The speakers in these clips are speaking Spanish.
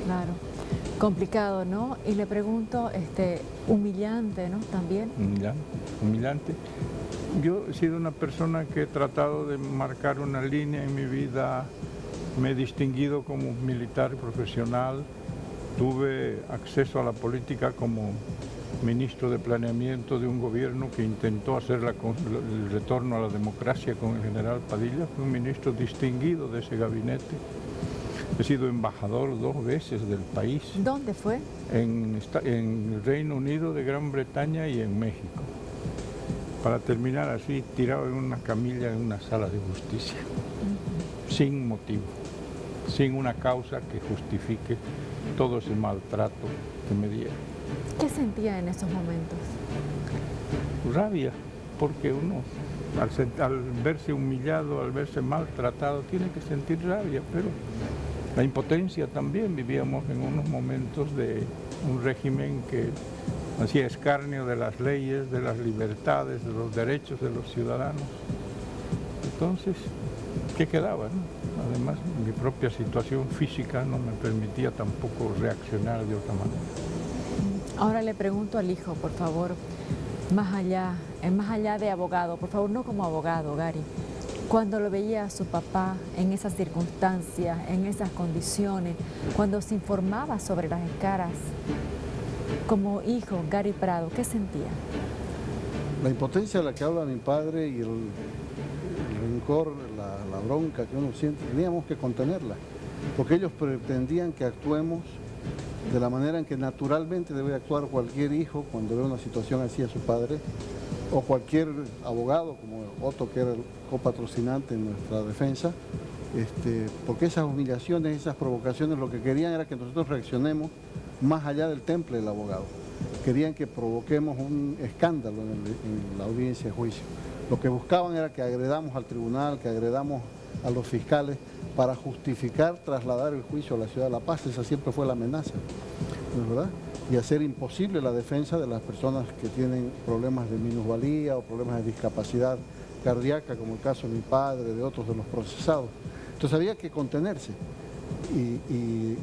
Claro, complicado, ¿no? Y le pregunto, humillante, ¿no? También. Humillante, humillante. Yo he sido una persona que he tratado de marcar una línea en mi vida, me he distinguido como militar profesional, tuve acceso a la política como ministro de planeamiento de un gobierno que intentó hacer el retorno a la democracia con el general Padilla, fui un ministro distinguido de ese gabinete. He sido embajador 2 veces del país. ¿Dónde fue? En el Reino Unido de Gran Bretaña y en México. Para terminar así, tirado en una camilla en una sala de justicia, sin motivo, sin una causa que justifique todo ese maltrato que me dieron. ¿Qué sentía en esos momentos? Rabia, porque uno al verse humillado, al verse maltratado, tiene que sentir rabia, pero la impotencia también. Vivíamos en unos momentos de un régimen que hacía escarnio de las leyes, de las libertades, de los derechos de los ciudadanos. Entonces, ¿qué quedaba, no? Además, mi propia situación física no me permitía tampoco reaccionar de otra manera. Ahora le pregunto al hijo, por favor, más allá de abogado, por favor, no como abogado, Gary. Cuando lo veía a su papá en esas circunstancias, en esas condiciones, cuando se informaba sobre las escaras, como hijo, Gary Prado, ¿qué sentía? La impotencia de la que habla mi padre y el rencor, la bronca que uno siente, teníamos que contenerla, porque ellos pretendían que actuemos de la manera en que naturalmente debe actuar cualquier hijo cuando ve una situación así a su padre, o cualquier abogado como Otto, que era el copatrocinante en nuestra defensa, porque esas humillaciones, esas provocaciones, lo que querían era que nosotros reaccionemos más allá del temple del abogado. Querían que provoquemos un escándalo en la audiencia de juicio. Lo que buscaban era que agredamos al tribunal, que agredamos a los fiscales para justificar trasladar el juicio a la ciudad de La Paz. Esa siempre fue la amenaza, ¿no es verdad? Y hacer imposible la defensa de las personas que tienen problemas de minusvalía o problemas de discapacidad cardíaca, como el caso de mi padre, de otros de los procesados. Entonces había que contenerse y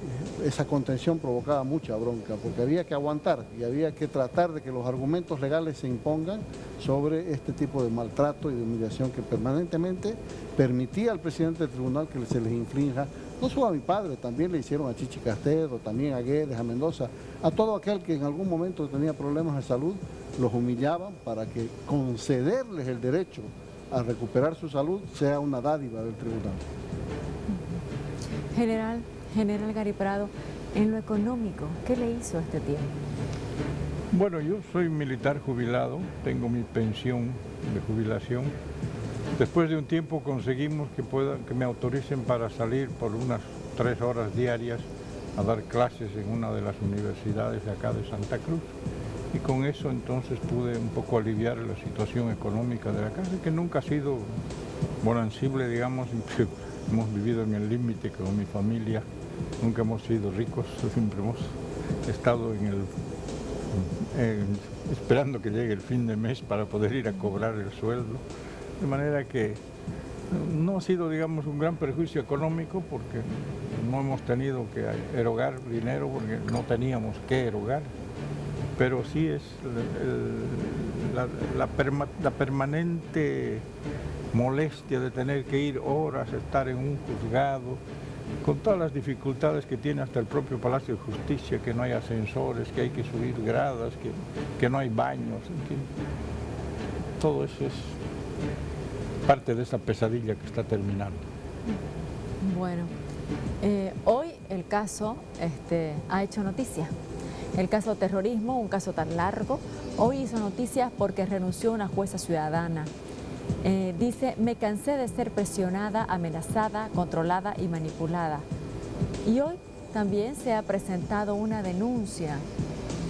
esa contención provocaba mucha bronca, porque había que aguantar y había que tratar de que los argumentos legales se impongan sobre este tipo de maltrato y de humillación que permanentemente permitía al presidente del tribunal que se les inflinja. No solo a mi padre, también le hicieron a Chichi Castedo, también a Guedes, a Mendoza, a todo aquel que en algún momento tenía problemas de salud, los humillaban para que concederles el derecho a recuperar su salud sea una dádiva del tribunal. General Gary Prado, en lo económico, ¿qué le hizo este tiempo? Bueno, yo soy militar jubilado, tengo mi pensión de jubilación. Después de un tiempo conseguimos que me autoricen para salir por unas 3 horas diarias a dar clases en una de las universidades de acá de Santa Cruz. Y con eso entonces pude un poco aliviar la situación económica de la casa, que nunca ha sido bonancible, digamos. Hemos vivido en el límite con mi familia, nunca hemos sido ricos, siempre hemos estado esperando que llegue el fin de mes para poder ir a cobrar el sueldo. De manera que no ha sido, digamos, un gran perjuicio económico, porque no hemos tenido que erogar dinero porque no teníamos que erogar, pero sí es la permanente molestia de tener que ir horas, estar en un juzgado, con todas las dificultades que tiene hasta el propio Palacio de Justicia, que no hay ascensores, que hay que subir gradas, que no hay baños, en fin. Todo eso es parte de esa pesadilla que está terminando. Bueno, hoy el caso ha hecho noticia. El caso de terrorismo, un caso tan largo, hoy hizo noticias porque renunció una jueza ciudadana. Dice, me cansé de ser presionada, amenazada, controlada y manipulada. Y hoy también se ha presentado una denuncia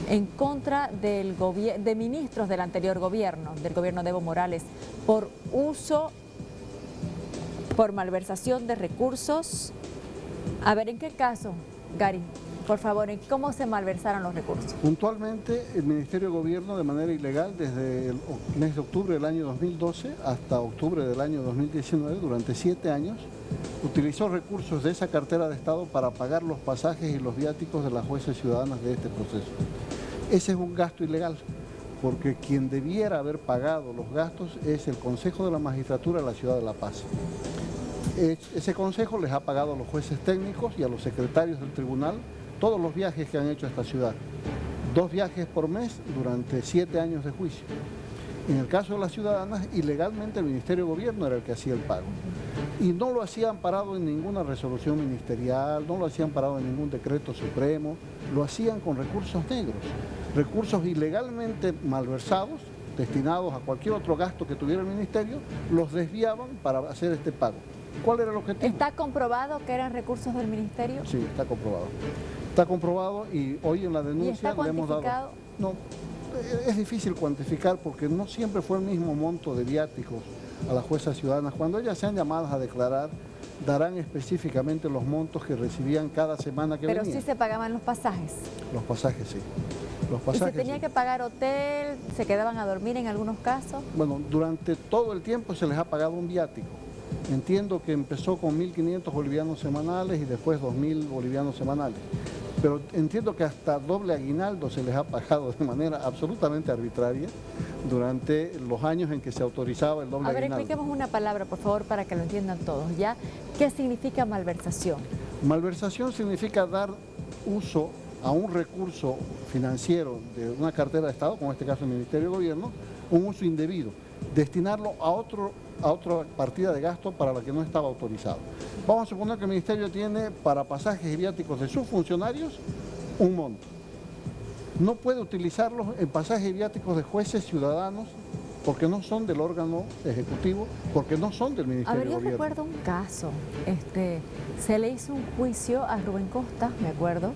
en contra de ministros del anterior gobierno, del gobierno de Evo Morales, por malversación de recursos. A ver, ¿en qué caso? Gary, por favor, ¿en cómo se malversaron los recursos? Puntualmente, el Ministerio de Gobierno, de manera ilegal, desde el mes de octubre del año 2012 hasta octubre del año 2019, durante 7 años, utilizó recursos de esa cartera de Estado para pagar los pasajes y los viáticos de las jueces ciudadanas de este proceso. Ese es un gasto ilegal, porque quien debiera haber pagado los gastos es el Consejo de la Magistratura de la Ciudad de La Paz. Ese consejo les ha pagado a los jueces técnicos y a los secretarios del tribunal todos los viajes que han hecho a esta ciudad. 2 viajes por mes durante 7 años de juicio. En el caso de las ciudadanas, ilegalmente el Ministerio de Gobierno era el que hacía el pago. Y no lo hacía amparado en ninguna resolución ministerial, no lo hacían amparado en ningún decreto supremo, lo hacían con recursos negros, recursos ilegalmente malversados, destinados a cualquier otro gasto que tuviera el Ministerio, los desviaban para hacer este pago. ¿Cuál era el objetivo? ¿Está comprobado que eran recursos del Ministerio? Sí, está comprobado. Está comprobado y hoy en la denuncia le hemos dado... No, es difícil cuantificar porque no siempre fue el mismo monto de viáticos a las juezas ciudadanas. Cuando ellas sean llamadas a declarar, darán específicamente los montos que recibían cada semana que venían. Pero sí se pagaban los pasajes. Los pasajes, sí. Los ¿Y pasajes, se tenía que pagar hotel? ¿Se quedaban a dormir en algunos casos? Bueno, durante todo el tiempo se les ha pagado un viático. Entiendo que empezó con 1.500 bolivianos semanales y después 2.000 bolivianos semanales. Pero entiendo que hasta doble aguinaldo se les ha pagado de manera absolutamente arbitraria durante los años en que se autorizaba el doble aguinaldo. Expliquemos una palabra, por favor, para que lo entiendan todos, ¿ya? ¿Qué significa malversación? Malversación significa dar uso a un recurso financiero de una cartera de Estado, como en este caso el Ministerio de Gobierno, un uso indebido, destinarlo a otra partida de gasto para la que no estaba autorizado. Vamos a suponer que el Ministerio tiene para pasajes y viáticos de sus funcionarios un monto. No puede utilizarlos en pasajes y viáticos de jueces ciudadanos porque no son del órgano ejecutivo, porque no son del Ministerio de Gobierno. Yo recuerdo un caso, se le hizo un juicio a Rubén Costa, me acuerdo,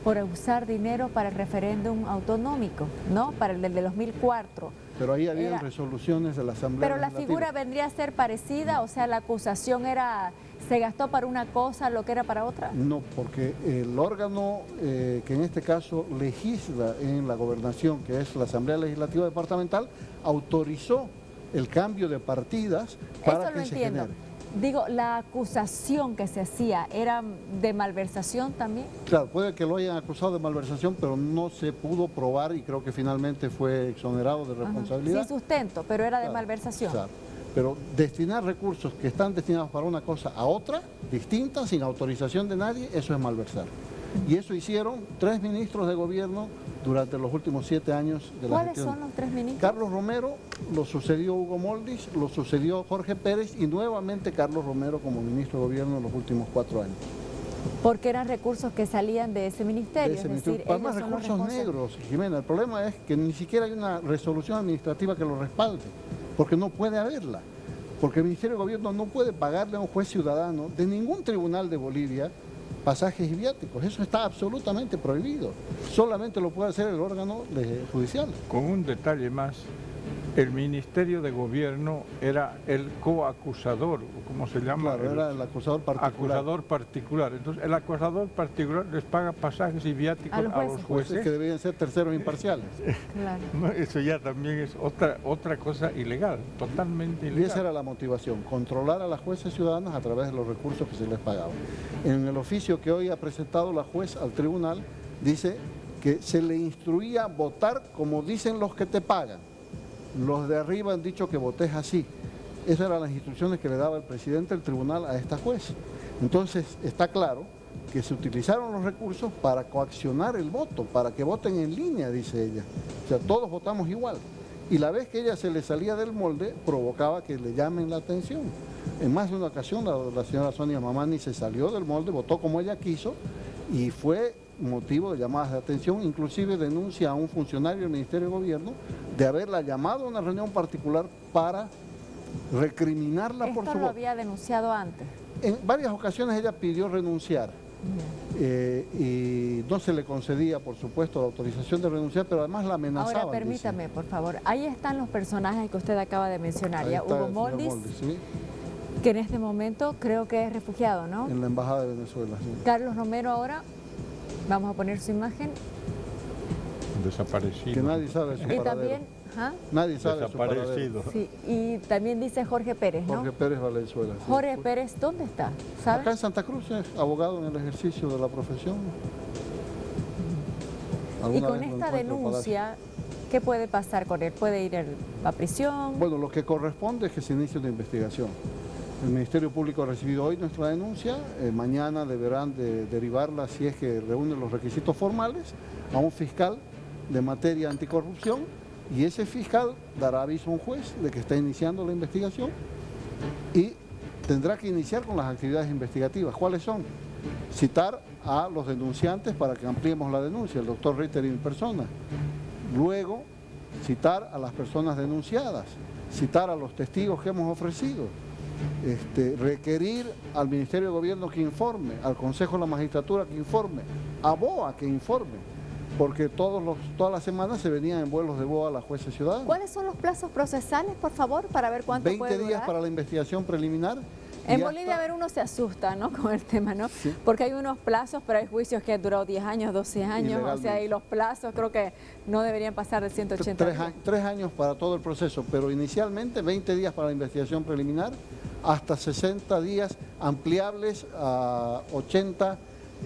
por usar dinero para el referéndum autonómico, ¿no? Para el del 2004. Pero ahí había resoluciones de la Asamblea Pero la figura vendría a ser parecida, o sea, la acusación era, ¿se gastó para una cosa lo que era para otra? No, porque el órgano que en este caso legisla en la gobernación, que es la Asamblea Legislativa Departamental, autorizó el cambio de partidas para que se genere. Digo, la acusación que se hacía, ¿era de malversación también? Claro, puede que lo hayan acusado de malversación, pero no se pudo probar y creo que finalmente fue exonerado de responsabilidad. Sin sustento, pero era de malversación. Claro. Pero destinar recursos que están destinados para una cosa a otra, distinta, sin autorización de nadie, eso es malversar. Y eso hicieron 3 ministros de gobierno durante los últimos 7 años de la gestión. ¿Cuáles son los 3 ministros? Carlos Romero, lo sucedió Hugo Moldis, lo sucedió Jorge Pérez y nuevamente Carlos Romero como ministro de gobierno en los últimos 4 años. Porque eran recursos que salían de ese ministerio, es decir, además recursos negros, Jimena. El problema es que ni siquiera hay una resolución administrativa que lo respalde, porque no puede haberla. Porque el Ministerio de Gobierno no puede pagarle a un juez ciudadano de ningún tribunal de Bolivia pasajes y viáticos. Eso está absolutamente prohibido. Solamente lo puede hacer el órgano judicial. Con un detalle más, el Ministerio de Gobierno era el coacusador, o ¿cómo se llama? Claro, era el acusador particular. Acusador particular. Entonces, el acusador particular les paga pasajes y viáticos a los jueces. Que deberían ser terceros imparciales. Claro. No, eso ya también es otra cosa ilegal, totalmente ilegal. Y esa era la motivación, controlar a las jueces ciudadanas a través de los recursos que se les pagaban. En el oficio que hoy ha presentado la juez al tribunal, dice que se le instruía votar como dicen los que te pagan. Los de arriba han dicho que votes así. Esas eran las instrucciones que le daba el presidente del tribunal a esta juez. Entonces está claro que se utilizaron los recursos para coaccionar el voto, para que voten en línea, dice ella. O sea, todos votamos igual. Y la vez que ella se le salía del molde, provocaba que le llamen la atención. En más de una ocasión la señora Sonia Mamani se salió del molde, votó como ella quiso y fue motivo de llamadas de atención, inclusive denuncia a un funcionario del Ministerio de Gobierno de haberla llamado a una reunión particular para recriminarla por su voto. ¿Esto lo había denunciado antes? En varias ocasiones ella pidió renunciar y no se le concedía, por supuesto, la autorización de renunciar, pero además la amenazaban. Ahora, permítame, por favor, ahí están los personajes que usted acaba de mencionar, ya Hugo Moldis. ¿Sí? que en este momento creo que es refugiado, ¿no? En la Embajada de Venezuela, sí. Carlos Romero ahora, vamos a poner su imagen. Desaparecido. Que nadie sabe su Y paradero. también, ¿ah? Nadie sabe su paradero. Desaparecido. Sí, y también dice Jorge Pérez, ¿no? Jorge Pérez Valenzuela. Sí. Jorge Pérez, ¿dónde está? ¿Sabe? Acá en Santa Cruz es abogado en el ejercicio de la profesión. Y Alguna con vez lo esta encuentro en Palacio. denuncia, ¿qué puede pasar con él? ¿Puede ir a prisión? Bueno, lo que corresponde es que se inicie una investigación. El Ministerio Público ha recibido hoy nuestra denuncia, mañana deberán de derivarla, si es que reúnen los requisitos formales, a un fiscal de materia anticorrupción, y ese fiscal dará aviso a un juez de que está iniciando la investigación y tendrá que iniciar con las actividades investigativas. ¿Cuáles son? Citar a los denunciantes para que ampliemos la denuncia, el doctor Ritter en persona. Luego, citar a las personas denunciadas, citar a los testigos que hemos ofrecido. Requerir al Ministerio de Gobierno que informe, al Consejo de la Magistratura que informe, a BOA que informe, porque todas las semanas se venían en vuelos de BOA a la jueza ciudadana. ¿Cuáles son los plazos procesales, por favor, para ver cuánto 20 puede durar? días para la investigación preliminar. En y Bolivia, a hasta- ver, uno se asusta, ¿no?, con el tema, ¿no? Sí. Porque hay unos plazos, pero hay juicios que han durado 10 años, 12 años, o sea, Ilegalmente. y los plazos creo que no deberían pasar de 180 días. 3 años para todo el proceso, pero inicialmente 20 días para la investigación preliminar, hasta 60 días ampliables a 80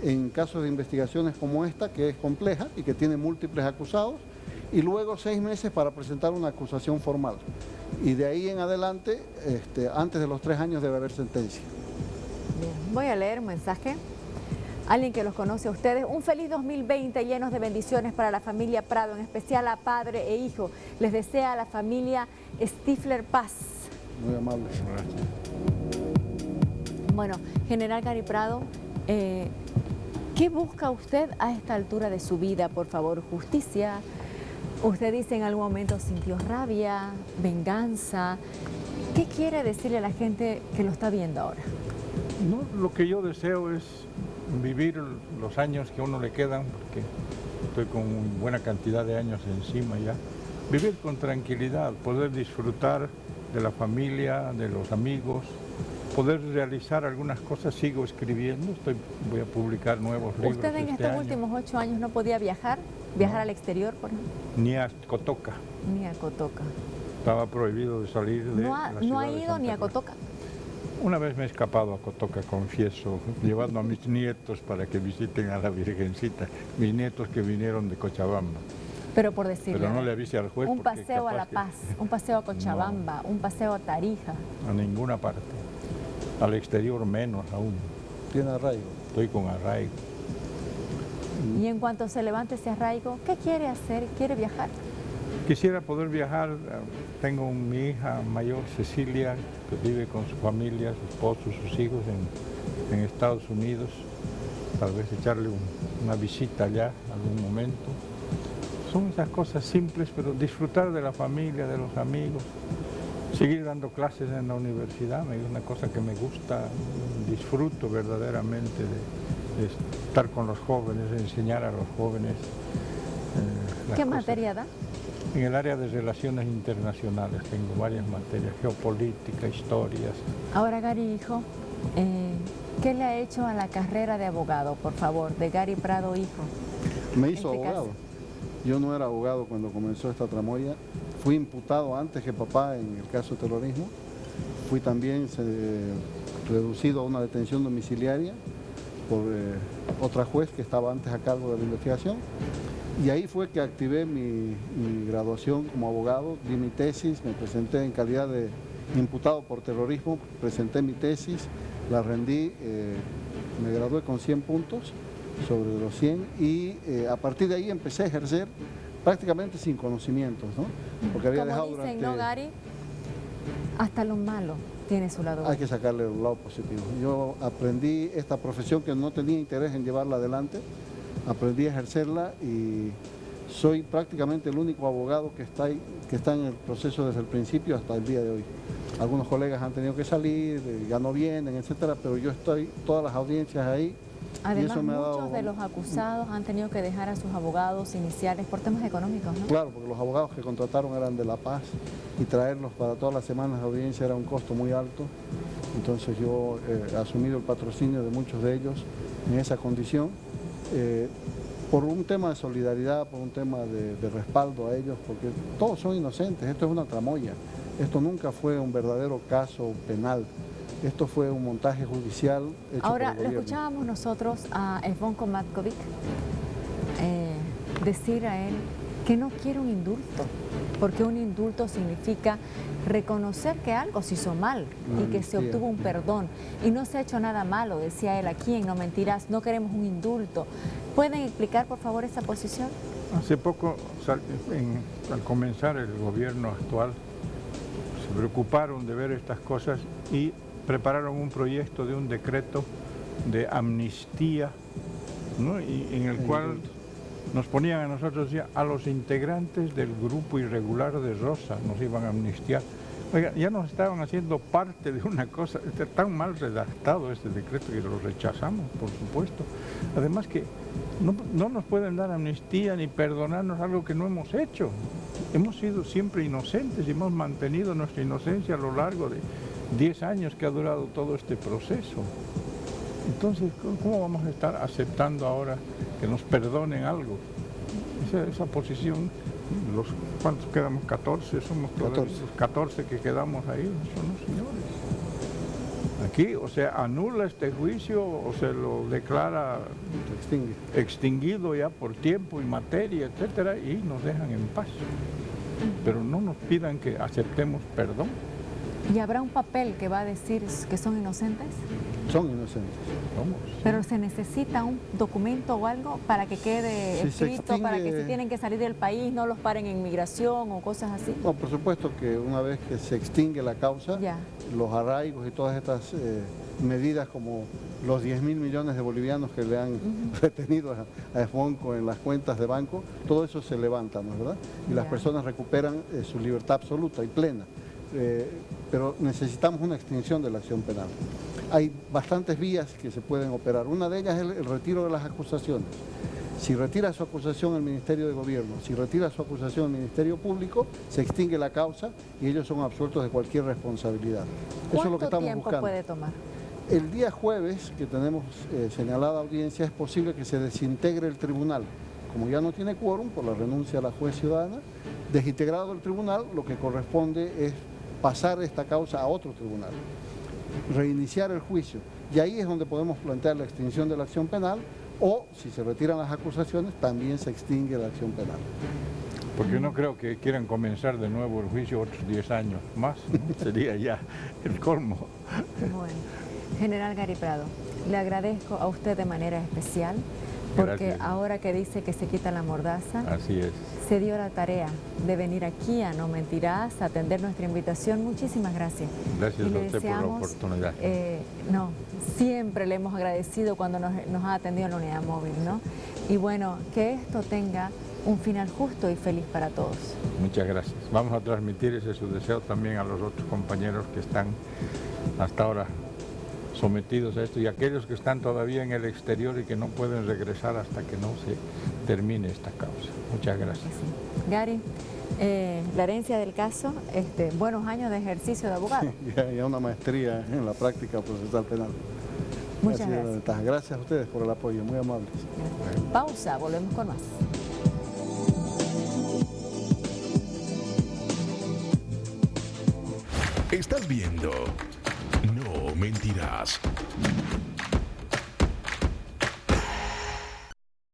en casos de investigaciones como esta, que es compleja y que tiene múltiples acusados, y luego 6 meses para presentar una acusación formal. Y de ahí en adelante, antes de los 3 años debe haber sentencia. Bien, voy a leer un mensaje. Alguien que los conoce a ustedes. Un feliz 2020 llenos de bendiciones para la familia Prado, en especial a padre e hijo. Les desea a la familia Stifler paz. Muy amable. Bueno, General Gary Prado, ¿qué busca usted a esta altura de su vida? Por favor, justicia. Usted dice en algún momento sintió rabia, venganza. ¿Qué quiere decirle a la gente que lo está viendo ahora? No, lo que yo deseo es vivir los años que a uno le quedan, porque estoy con buena cantidad de años encima ya. Vivir con tranquilidad, poder disfrutar de la familia, de los amigos, poder realizar algunas cosas. Sigo escribiendo, voy a publicar nuevos libros. ¿Usted en estos año. últimos 8 años no podía viajar? ¿Viajar al exterior, por ejemplo? Ni a Cotoca. Ni a Cotoca. Estaba prohibido de salir de ¿No ha la ciudad de ido Santa ni a Cruz. Cotoca? Una vez me he escapado a Cotoca, confieso, llevando a mis nietos para que visiten a la Virgencita, mis nietos que vinieron de Cochabamba. Pero por decirle. Pero no le avise al juez Un porque paseo a capaz La que- Paz, un paseo a Cochabamba, un paseo a Tarija. A ninguna parte. Al exterior menos aún. Tiene arraigo. Estoy con arraigo. Y en cuanto se levante ese arraigo, ¿qué quiere hacer? ¿Quiere viajar? Quisiera poder viajar. Tengo mi hija mayor, Cecilia, que vive con su familia, su esposo, sus hijos en Estados Unidos. Tal vez echarle una visita allá algún momento. Son esas cosas simples, pero disfrutar de la familia, de los amigos. Seguir dando clases en la universidad, es una cosa que me gusta, disfruto verdaderamente de estar con los jóvenes, de enseñar a los jóvenes. Las ¿Qué cosas. materia da? En el área de relaciones internacionales tengo varias materias, geopolítica, historias. Ahora, Gary, hijo, ¿qué le ha hecho a la carrera de abogado, por favor, de Gary Prado, hijo? Me hizo Este abogado. caso. Yo no era abogado cuando comenzó esta tramoya. Fui imputado antes que papá en el caso de terrorismo. Fui también reducido a una detención domiciliaria por otra juez que estaba antes a cargo de la investigación. Y ahí fue que activé mi graduación como abogado, di mi tesis, me presenté en calidad de imputado por terrorismo, presenté mi tesis, la rendí, me gradué con 100 puntos sobre los 100 y a partir de ahí empecé a ejercer prácticamente sin conocimientos, ¿no? Porque había dejado Como dicen, durante... ¿no, Gary? Hasta lo malo tiene su lado Hay bueno. que sacarle el lado positivo. Yo aprendí esta profesión que no tenía interés en llevarla adelante, aprendí a ejercerla y soy prácticamente el único abogado que está en el proceso desde el principio hasta el día de hoy. Algunos colegas han tenido que salir, ya no vienen, etcétera, pero yo estoy todas las audiencias ahí. Y Además, eso me ha muchos dado... de los acusados han tenido que dejar a sus abogados iniciales por temas económicos, ¿no? Claro, porque los abogados que contrataron eran de La Paz y traerlos para todas las semanas de audiencia era un costo muy alto Entonces yo he asumido el patrocinio de muchos de ellos en esa condición, por un tema de solidaridad, por un tema de respaldo a ellos, porque todos son inocentes, esto es una tramoya, esto nunca fue un verdadero caso penal, esto fue un montaje judicial hecho Ahora, por el lo gobierno. escuchábamos nosotros a Zvonko Matkovic decir a él que no quiere un indulto, porque un indulto significa reconocer que algo se hizo mal y que se obtuvo un perdón. Y no se ha hecho nada malo, decía él aquí en No Mentirás, no queremos un indulto. ¿Pueden explicar, por favor, esa posición? Hace poco, al comenzar el gobierno actual, se preocuparon de ver estas cosas y prepararon un proyecto de un decreto de amnistía, ¿no? Y en el cual nos ponían a nosotros, a los integrantes del grupo irregular de Rosa, nos iban a amnistiar. Oiga, ya nos estaban haciendo parte de una cosa, está tan mal redactado este decreto que lo rechazamos, por supuesto. Además que no nos pueden dar amnistía ni perdonarnos algo que no hemos hecho. Hemos sido siempre inocentes y hemos mantenido nuestra inocencia a lo largo de 10 años que ha durado todo este proceso. Entonces, ¿cómo vamos a estar aceptando ahora que nos perdonen algo? Esa posición, ¿cuántos quedamos? 14, somos 14. Los 14 que quedamos ahí, son los señores. Aquí, o sea, anula este juicio o se lo declara extinguido ya por tiempo y materia, etcétera, y nos dejan en paz. Pero no nos pidan que aceptemos perdón. ¿Y habrá un papel que va a decir que son inocentes? Son inocentes. Vamos. Pero se necesita un documento o algo para que quede escrito, para que si tienen que salir del país no los paren en migración o cosas así. No, por supuesto que una vez que se extingue la causa, los arraigos y todas estas medidas como los 10.000 millones de bolivianos que le han retenido a Zvonko en las cuentas de banco, todo eso se levanta, ¿no es verdad? Y las personas recuperan su libertad absoluta y plena. Pero necesitamos una extinción de la acción penal. Hay bastantes vías que se pueden operar. Una de ellas es el retiro de las acusaciones. Si retira su acusación el Ministerio de Gobierno, si retira su acusación el Ministerio Público, se extingue la causa y ellos son absueltos de cualquier responsabilidad. Eso es lo que estamos buscando. ¿Cuánto tiempo puede tomar? El día jueves, que tenemos señalada audiencia, es posible que se desintegre el tribunal. Como ya no tiene quórum por la renuncia a la juez ciudadana, desintegrado el tribunal, lo que corresponde es pasar esta causa a otro tribunal, reiniciar el juicio, y ahí es donde podemos plantear la extinción de la acción penal, o si se retiran las acusaciones, también se extingue la acción penal. Porque no creo que quieran comenzar de nuevo el juicio otros 10 años más, ¿no? Sería ya el colmo. Bueno, General Gary Prado, le agradezco a usted de manera especial, porque gracias. Ahora que dice que se quita la mordaza, así es, se dio la tarea de venir aquí a No Mentirás, a atender nuestra invitación. Muchísimas gracias. Gracias a usted por la oportunidad. No, siempre le hemos agradecido cuando nos ha atendido en la unidad móvil, ¿no? Y bueno, que esto tenga un final justo y feliz para todos. Muchas gracias. Vamos a transmitir ese su deseo también a los otros compañeros que están hasta ahora sometidos a esto y aquellos que están todavía en el exterior y que no pueden regresar hasta que no se termine esta causa. Muchas gracias. Sí. Gary, la herencia del caso, buenos años de ejercicio de abogado. Ya una maestría en la práctica procesal penal. Muchas gracias. Gracias a ustedes por el apoyo, muy amables. Gracias. Pausa, volvemos con más. Estás viendo No Mentirás.